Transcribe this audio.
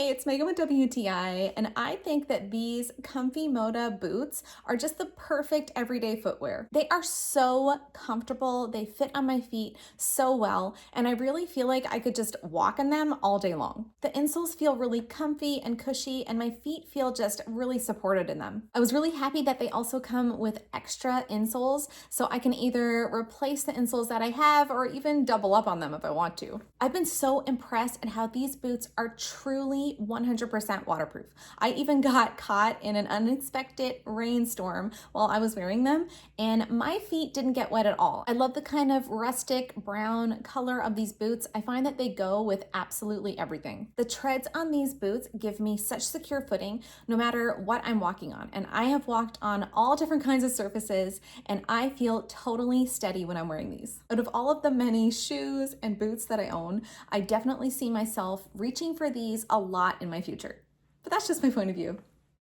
Hey, it's Megan with WTI, and I think that these comfy Moda boots are just the perfect everyday footwear. They are so comfortable, they fit on my feet so well, and I really feel like I could just walk in them all day long. The insoles feel really comfy and cushy, and my feet feel just really supported in them. I was really happy that they also come with extra insoles, so I can either replace the insoles that I have or even double up on them if I want to. I've been so impressed at how these boots are truly 100% waterproof. I even got caught in an unexpected rainstorm while I was wearing them, and my feet didn't get wet at all. I love the kind of rustic brown color of these boots. I find that they go with absolutely everything. The treads on these boots give me such secure footing no matter what I'm walking on, and I have walked on all different kinds of surfaces, and I feel totally steady when I'm wearing these. Out of all of the many shoes and boots that I own, I definitely see myself reaching for these a lot in my future. But that's just my point of view.